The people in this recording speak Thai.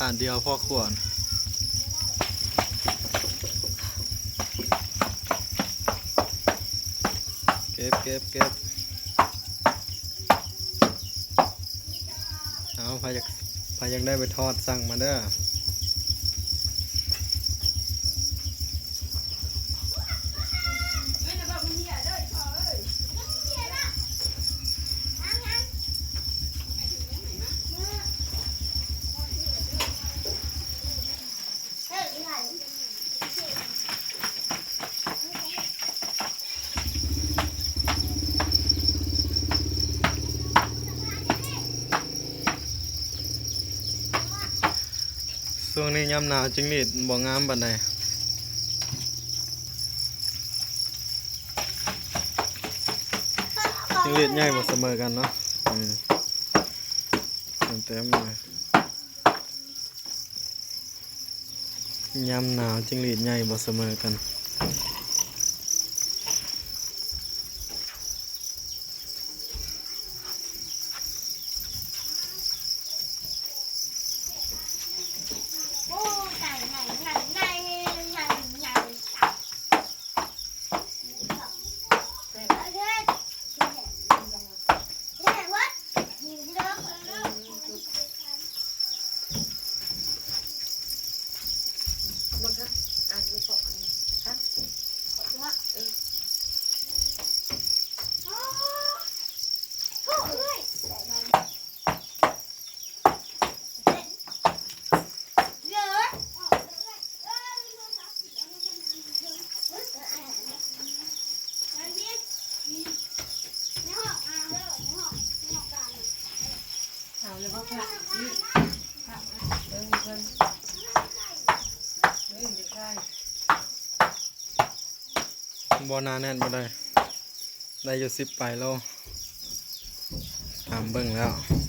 ขาดเดียวพ่อขวดเก็บเอาพายังได้ไปทอดสั่งมาเด้อช่วงนี้ยามหนาวจิ้งหรีดบ่งามปานใดจิ้งหรีดใหญ่บ่เสมอกันเนาะเต็มเลยยามหนาวจิ้งหรีดใหญ่บ่เสมอกันบ่นาแน่นบ่ได้อยู่10 ไปโลตามเบิ่งแล้ว